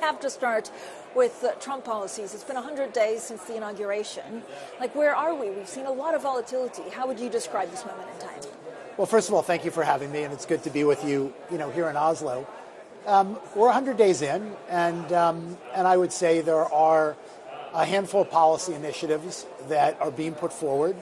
have to start with Trump policies. It's been 100 days since the inauguration. Like, where are we? We've seen a lot of volatility. How would you describe this moment in time? Well, first of all, thank you for having me, and it's good to be with you, here in Oslo. We're 100 days in, and I would say there are a handful of policy initiatives that are being put forward.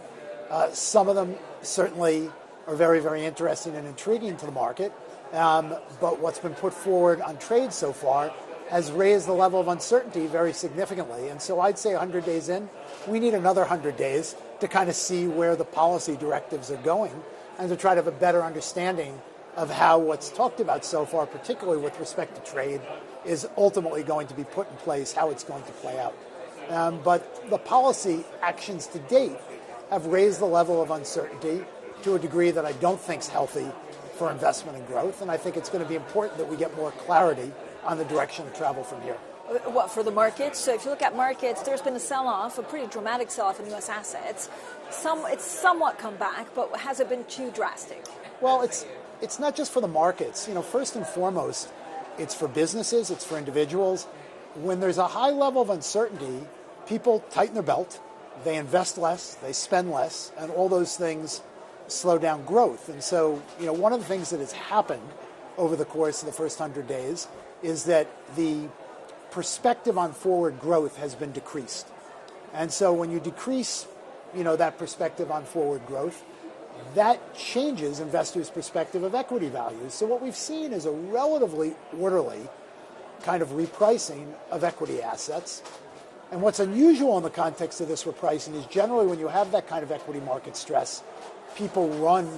Some of them certainly are very, very interesting and intriguing to the market, but what's been put forward on trade so far has raised the level of uncertainty very significantly. And so I'd say 100 days in, we need another 100 days to kind of see where the policy directives are going and to try to have a better understanding of how what's talked about so far, particularly with respect to trade, is ultimately going to be put in place, how it's going to play out. But the policy actions to date have raised the level of uncertainty to a degree that I don't think is healthy for investment and growth, and I think it's going to be important that we get more clarity on the direction of travel from here. What, for the markets? So if you look at markets, there's been a sell-off, a pretty dramatic sell-off in U.S. assets. It's somewhat come back, but has it been too drastic? Well, it's not just for the markets. First and foremost, it's for businesses, it's for individuals. When there's a high level of uncertainty, people tighten their belt, they invest less, they spend less, and all those things slow down growth. And so, one of the things that has happened over the course of the first 100 days is that the perspective on forward growth has been decreased. And so when you decrease, that perspective on forward growth, that changes investors' perspective of equity values. So what we've seen is a relatively orderly kind of repricing of equity assets. And what's unusual in the context of this repricing is generally when you have that kind of equity market stress, people run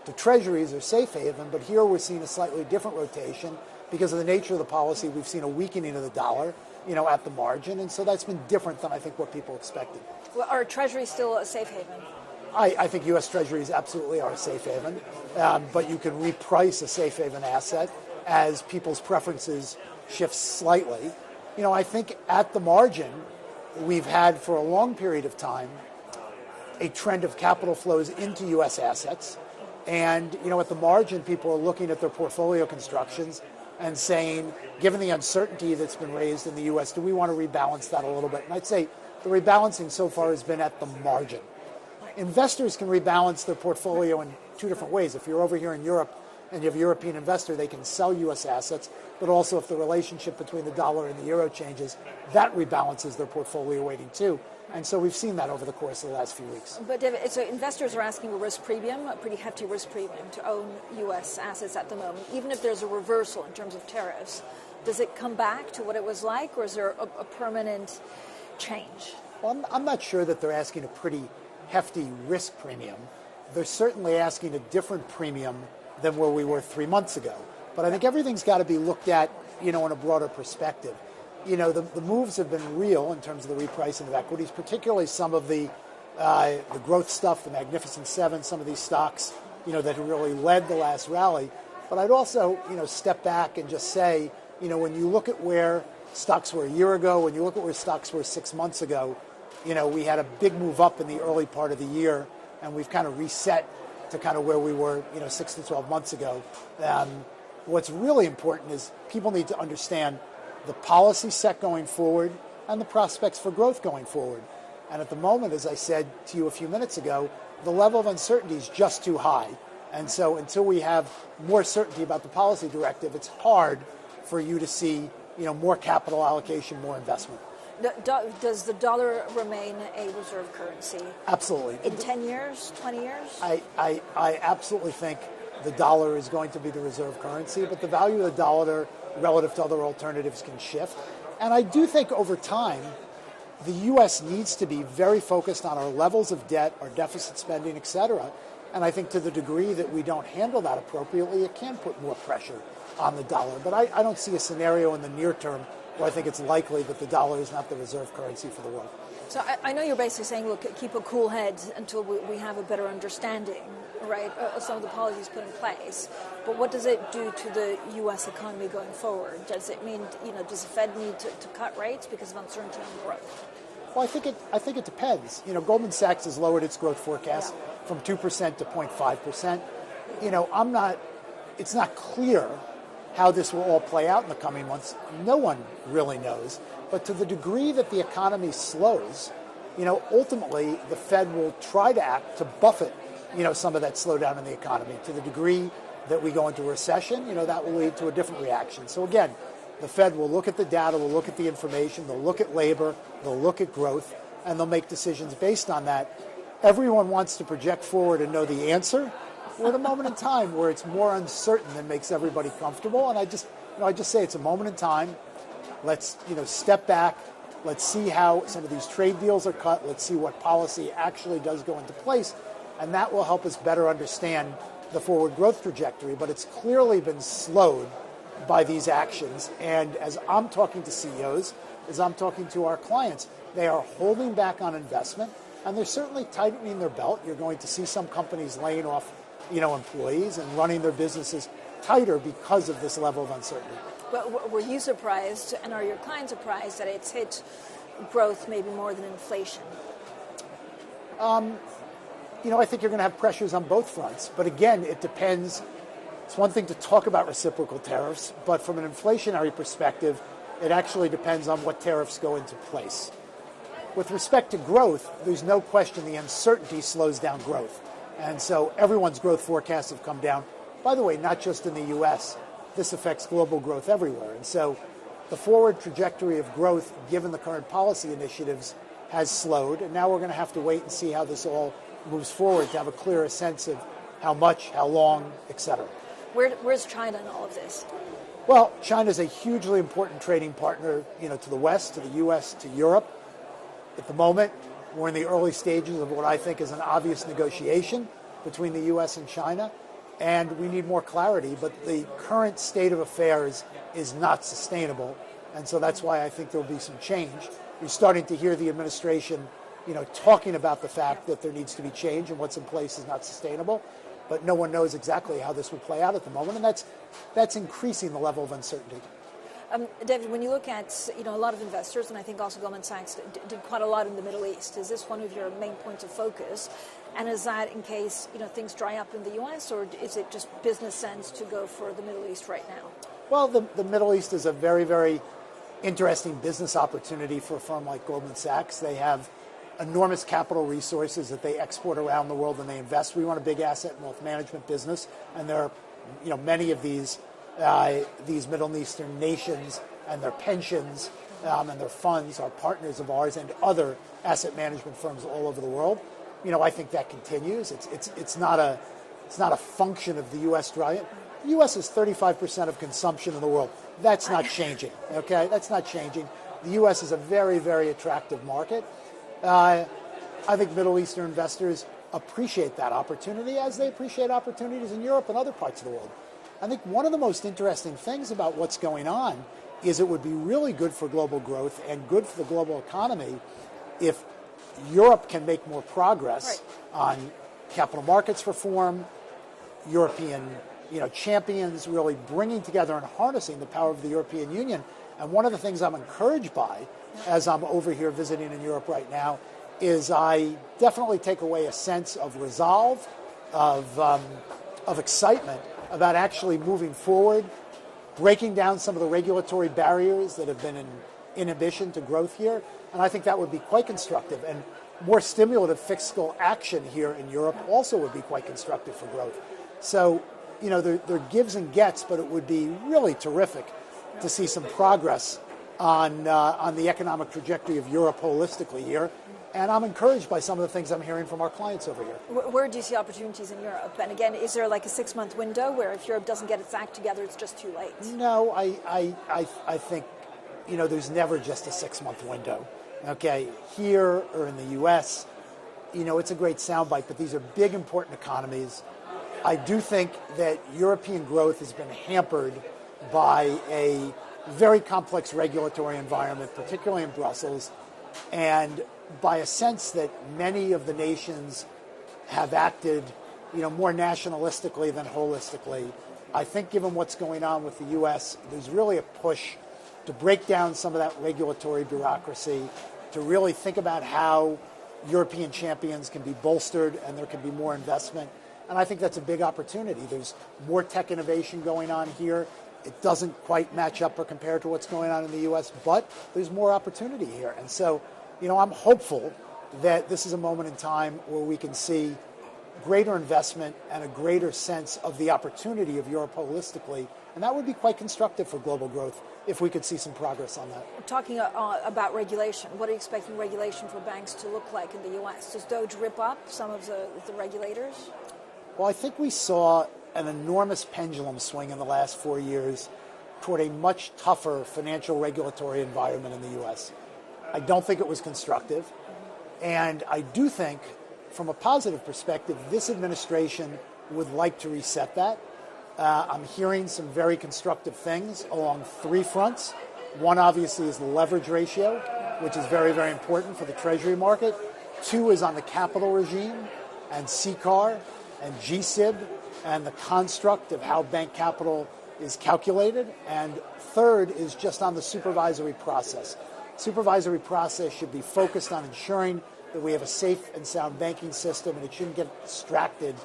to Treasuries or safe haven, but here we're seeing a slightly different rotation because of the nature of the policy. We've seen a weakening of the dollar, at the margin, and so that's been different than I think what people expected. Well, are Treasuries still a safe haven? I think U.S. Treasuries absolutely are a safe haven, but you can reprice a safe haven asset as people's preferences shift slightly. I think at the margin, we've had for a long period of time a trend of capital flows into U.S. assets. And, at the margin, people are looking at their portfolio constructions and saying, given the uncertainty that's been raised in the U.S., do we want to rebalance that a little bit? And I'd say the rebalancing so far has been at the margin. Investors can rebalance their portfolio in two different ways. If you're over here in Europe and you have a European investor, they can sell U.S. assets, but also if the relationship between the dollar and the euro changes, that rebalances their portfolio weighting too. And so we've seen that over the course of the last few weeks. But David, so investors are asking a risk premium, a pretty hefty risk premium to own U.S. assets at the moment, even if there's a reversal in terms of tariffs. Does it come back to what it was like, or is there a permanent change? Well, I'm not sure that they're asking a pretty hefty risk premium. They're certainly asking a different premium than where we were 3 months ago. But I think everything's got to be looked at, in a broader perspective. The moves have been real in terms of the repricing of equities, particularly some of the growth stuff, the Magnificent Seven, some of these stocks, that really led the last rally. But I'd also, step back and just say, when you look at where stocks were a year ago, when you look at where stocks were 6 months ago, we had a big move up in the early part of the year, and we've kind of reset to kind of where we were, 6 to 12 months ago. What's really important is people need to understand the policy set going forward and the prospects for growth going forward. And at the moment, as I said to you a few minutes ago, the level of uncertainty is just too high. And so until we have more certainty about the policy directive, it's hard for you to see, more capital allocation, more investment. Does the dollar remain a reserve currency? Absolutely. In 10 years, 20 years? I absolutely think the dollar is going to be the reserve currency, but the value of the dollar relative to other alternatives can shift. And I do think over time, the U.S. needs to be very focused on our levels of debt, our deficit spending, et cetera. And I think to the degree that we don't handle that appropriately, it can put more pressure on the dollar. But I don't see a scenario in the near term where I think it's likely that the dollar is not the reserve currency for the world. So I know you're basically saying, look, keep a cool head until we have a better understanding, right, of some of the policies put in place. But what does it do to the U.S. economy going forward? Does it mean, does the Fed need to cut rates because of uncertainty on growth? Well, I think it depends. Goldman Sachs has lowered its growth forecast from 2% to 0.5%. It's not clear how this will all play out in the coming months, no one really knows. But to the degree that the economy slows, ultimately the Fed will try to act to buffet, some of that slowdown in the economy. To the degree that we go into a recession, that will lead to a different reaction. So again, the Fed will look at the data, will look at the information, they'll look at labor, they'll look at growth, and they'll make decisions based on that. Everyone wants to project forward and know the answer. We're at a moment in time where it's more uncertain than makes everybody comfortable. And I just say it's a moment in time. Let's, step back. Let's see how some of these trade deals are cut. Let's see what policy actually does go into place. And that will help us better understand the forward growth trajectory. But it's clearly been slowed by these actions. And as I'm talking to CEOs, as I'm talking to our clients, they are holding back on investment. And they're certainly tightening their belt. You're going to see some companies laying off employees and running their businesses tighter because of this level of uncertainty. Well, were you surprised, and are your clients surprised that it's hit growth maybe more than inflation? I think you're going to have pressures on both fronts. But again, it depends. It's one thing to talk about reciprocal tariffs, but from an inflationary perspective, it actually depends on what tariffs go into place. With respect to growth, there's no question the uncertainty slows down growth. And so everyone's growth forecasts have come down. By the way, not just in the U.S., this affects global growth everywhere. And so the forward trajectory of growth, given the current policy initiatives, has slowed. And now we're going to have to wait and see how this all moves forward to have a clearer sense of how much, how long, et cetera. Where's China in all of this? Well, China's a hugely important trading partner, to the West, to the U.S., to Europe. At the moment, we're in the early stages of what I think is an obvious negotiation between the U.S. and China, and we need more clarity, but the current state of affairs is not sustainable, and so that's why I think there will be some change. You're starting to hear the administration, talking about the fact that there needs to be change and what's in place is not sustainable, but no one knows exactly how this will play out at the moment, and that's increasing the level of uncertainty. David, when you look at a lot of investors, and I think also Goldman Sachs did quite a lot in the Middle East, is this one of your main points of focus? And is that in case things dry up in the U.S., or is it just business sense to go for the Middle East right now? Well, the Middle East is a very, very interesting business opportunity for a firm like Goldman Sachs. They have enormous capital resources that they export around the world and they invest. We run a big asset and wealth management business, and there are many of these Middle Eastern nations and their pensions and their funds are partners of ours and other asset management firms all over the world. I think that continues. It's not a function of the U.S. drawing. The U.S. is 35% of consumption in the world. That's not changing. Okay, that's not changing. The U.S. is a very, very attractive market. I think Middle Eastern investors appreciate that opportunity as they appreciate opportunities in Europe and other parts of the world. I think one of the most interesting things about what's going on is it would be really good for global growth and good for the global economy if Europe can make more progress on capital markets reform, European champions really bringing together and harnessing the power of the European Union. And one of the things I'm encouraged by as I'm over here visiting in Europe right now is I definitely take away a sense of resolve, of excitement about actually moving forward, breaking down some of the regulatory barriers that have been an inhibition to growth here. And I think that would be quite constructive. And more stimulative fiscal action here in Europe also would be quite constructive for growth. So, there are gives and gets, but it would be really terrific to see some progress on the economic trajectory of Europe holistically here. And I'm encouraged by some of the things I'm hearing from our clients over here. Where do you see opportunities in Europe? And again, is there like a 6-month window where if Europe doesn't get its act together, it's just too late? No, I think, there's never just a 6-month window. Okay, here or in the U.S., it's a great soundbite, but these are big, important economies. I do think that European growth has been hampered by a very complex regulatory environment, particularly in Brussels, and by a sense that many of the nations have acted, more nationalistically than holistically. I think given what's going on with the U.S., there's really a push to break down some of that regulatory bureaucracy, to really think about how European champions can be bolstered and there can be more investment. And I think that's a big opportunity. There's more tech innovation going on here. It doesn't quite match up or compare to what's going on in the U.S., but there's more opportunity here. And so, I'm hopeful that this is a moment in time where we can see greater investment and a greater sense of the opportunity of Europe holistically. And that would be quite constructive for global growth if we could see some progress on that. We're talking about regulation. What are you expecting regulation for banks to look like in the U.S.? Does DOGE rip up some of the regulators? Well, I think we saw an enormous pendulum swing in the last 4 years toward a much tougher financial regulatory environment in the U.S. I don't think it was constructive. And I do think, from a positive perspective, this administration would like to reset that. I'm hearing some very constructive things along three fronts. One, obviously, is the leverage ratio, which is very, very important for the Treasury market. Two is on the capital regime and CCAR and GSIB and the construct of how bank capital is calculated. And third is just on the supervisory process. Supervisory process should be focused on ensuring that we have a safe and sound banking system, and it shouldn't get distracted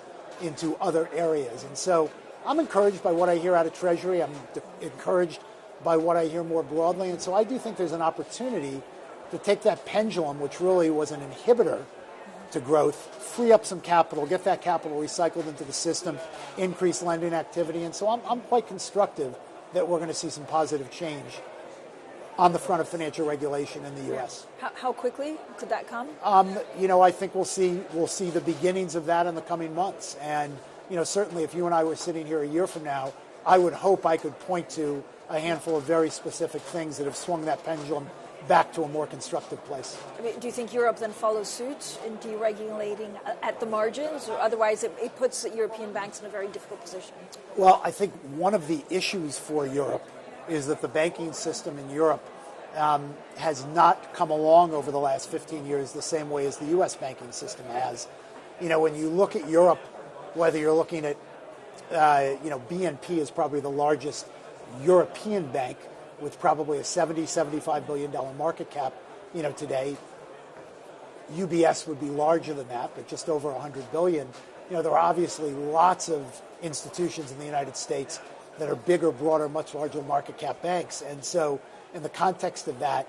into other areas. And so I'm encouraged by what I hear out of Treasury. I'm encouraged by what I hear more broadly. And so I do think there's an opportunity to take that pendulum, which really was an inhibitor to growth, free up some capital, get that capital recycled into the system, increase lending activity. And so I'm quite constructive that we're going to see some positive change on the front of financial regulation in the U.S. How quickly could that come? I think we'll see the beginnings of that in the coming months. And, certainly if you and I were sitting here a year from now, I would hope I could point to a handful of very specific things that have swung that pendulum back to a more constructive place. Do you think Europe then follows suit in deregulating at the margins, or otherwise it puts European banks in a very difficult position? Well, I think one of the issues for Europe is that the banking system in Europe has not come along over the last 15 years the same way as the U.S. banking system has. When you look at Europe, whether you're looking at, BNP is probably the largest European bank with probably a $75 billion market cap, today. UBS would be larger than that, but just over 100 billion. There are obviously lots of institutions in the United States that are bigger, broader, much larger market cap banks. And so in the context of that,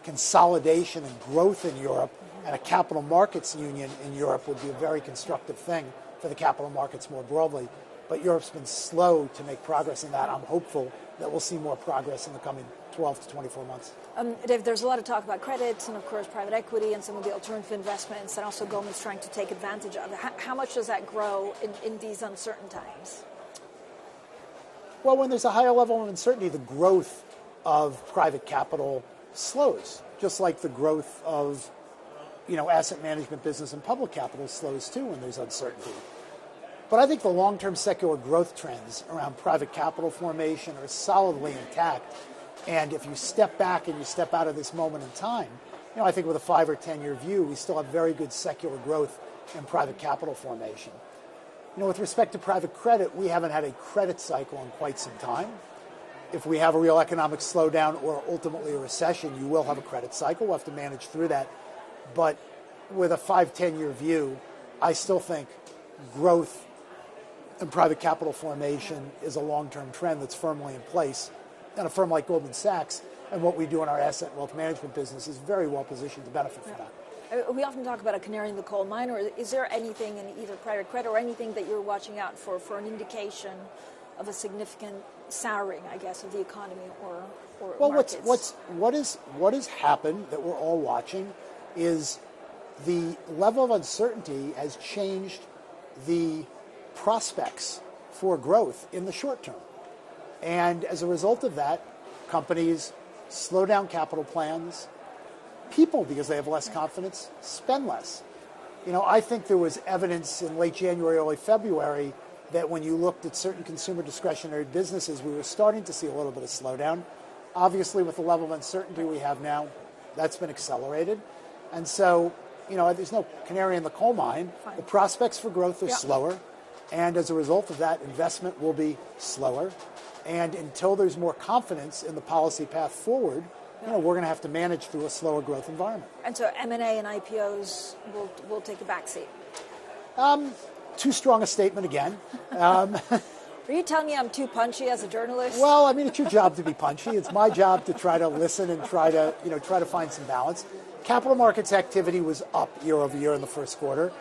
consolidation and growth in Europe and a capital markets union in Europe would be a very constructive thing for the capital markets more broadly. But Europe's been slow to make progress in that. I'm hopeful that we'll see more progress in the coming 12 to 24 months. Dave, there's a lot of talk about credits and, of course, private equity and some of the alternative investments, and also Goldman's trying to take advantage of it. How much does that grow in these uncertain times? Well, when there's a higher level of uncertainty, the growth of private capital slows, just like the growth of, asset management business and public capital slows too when there's uncertainty. But I think the long-term secular growth trends around private capital formation are solidly intact. And if you step back and you step out of this moment in time, I think with a 5 or 10-year view, we still have very good secular growth in private capital formation. With respect to private credit, we haven't had a credit cycle in quite some time. If we have a real economic slowdown or ultimately a recession, you will have a credit cycle. We'll have to manage through that. But with a 5-10-year view, I still think growth in private capital formation is a long-term trend that's firmly in place. And a firm like Goldman Sachs and what we do in our asset and wealth management business is very well positioned to benefit from that. We often talk about a canary in the coal mine, or is there anything in either private credit or anything that you're watching out for an indication of a significant souring, I guess, of the economy or markets? What has happened that we're all watching is the level of uncertainty has changed the prospects for growth in the short term. And as a result of that, companies slow down capital plans. People, because they have less confidence, spend less. I think there was evidence in late January, early February that when you looked at certain consumer discretionary businesses, we were starting to see a little bit of slowdown. Obviously, with the level of uncertainty we have now, that's been accelerated. And so, there's no canary in the coal mine. Fine. The prospects for growth are slower. And as a result of that, investment will be slower. And until there's more confidence in the policy path forward, we're going to have to manage through a slower growth environment. And so M&A and IPOs will take a backseat. Too strong a statement again. Are you telling me I'm too punchy as a journalist? Well, I mean, it's your job to be punchy. It's my job to try to listen and try to find some balance. Capital markets activity was up year over year in the first quarter.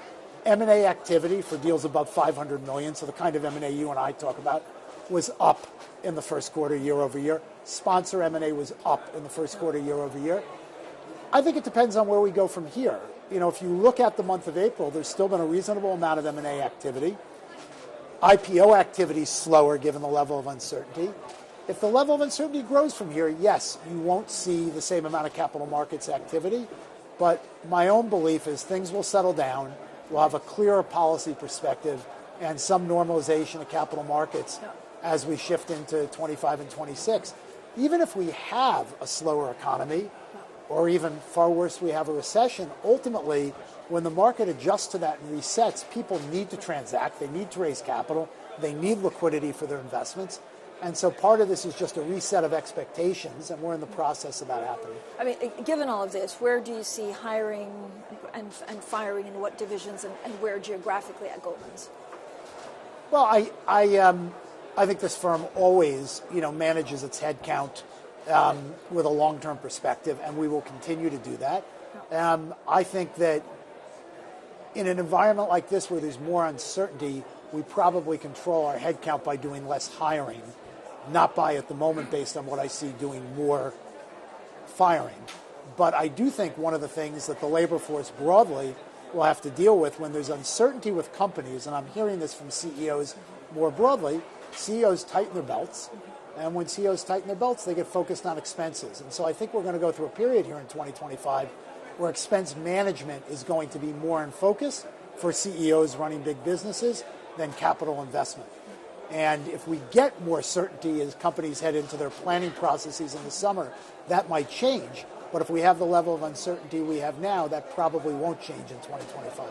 M&A activity for deals above 500 million, so the kind of M&A you and I talk about, was up in the first quarter year over year. Sponsor M&A was up in the first quarter year over year. I think it depends on where we go from here. If you look at the month of April, there's still been a reasonable amount of M&A activity. IPO activity is slower given the level of uncertainty. If the level of uncertainty grows from here, yes, you won't see the same amount of capital markets activity. But my own belief is things will settle down. We'll have a clearer policy perspective and some normalization of capital markets as we shift into 25 and 26. Even if we have a slower economy, or even far worse, we have a recession, ultimately, when the market adjusts to that and resets, people need to transact, they need to raise capital, they need liquidity for their investments. And so part of this is just a reset of expectations, and we're in the process of that happening. I mean, given all of this, where do you see hiring and firing in what divisions and where geographically at Goldman's? Well, I think this firm always, manages its headcount with a long-term perspective, and we will continue to do that. I think that in an environment like this where there's more uncertainty, we probably control our headcount by doing less hiring, not by, at the moment, based on what I see, doing more firing. But I do think one of the things that the labor force broadly will have to deal with when there's uncertainty with companies, and I'm hearing this from CEOs more broadly, CEOs tighten their belts. And when CEOs tighten their belts, they get focused on expenses. And so I think we're going to go through a period here in 2025 where expense management is going to be more in focus for CEOs running big businesses than capital investment. And if we get more certainty as companies head into their planning processes in the summer, that might change. But if we have the level of uncertainty we have now, that probably won't change in 2025.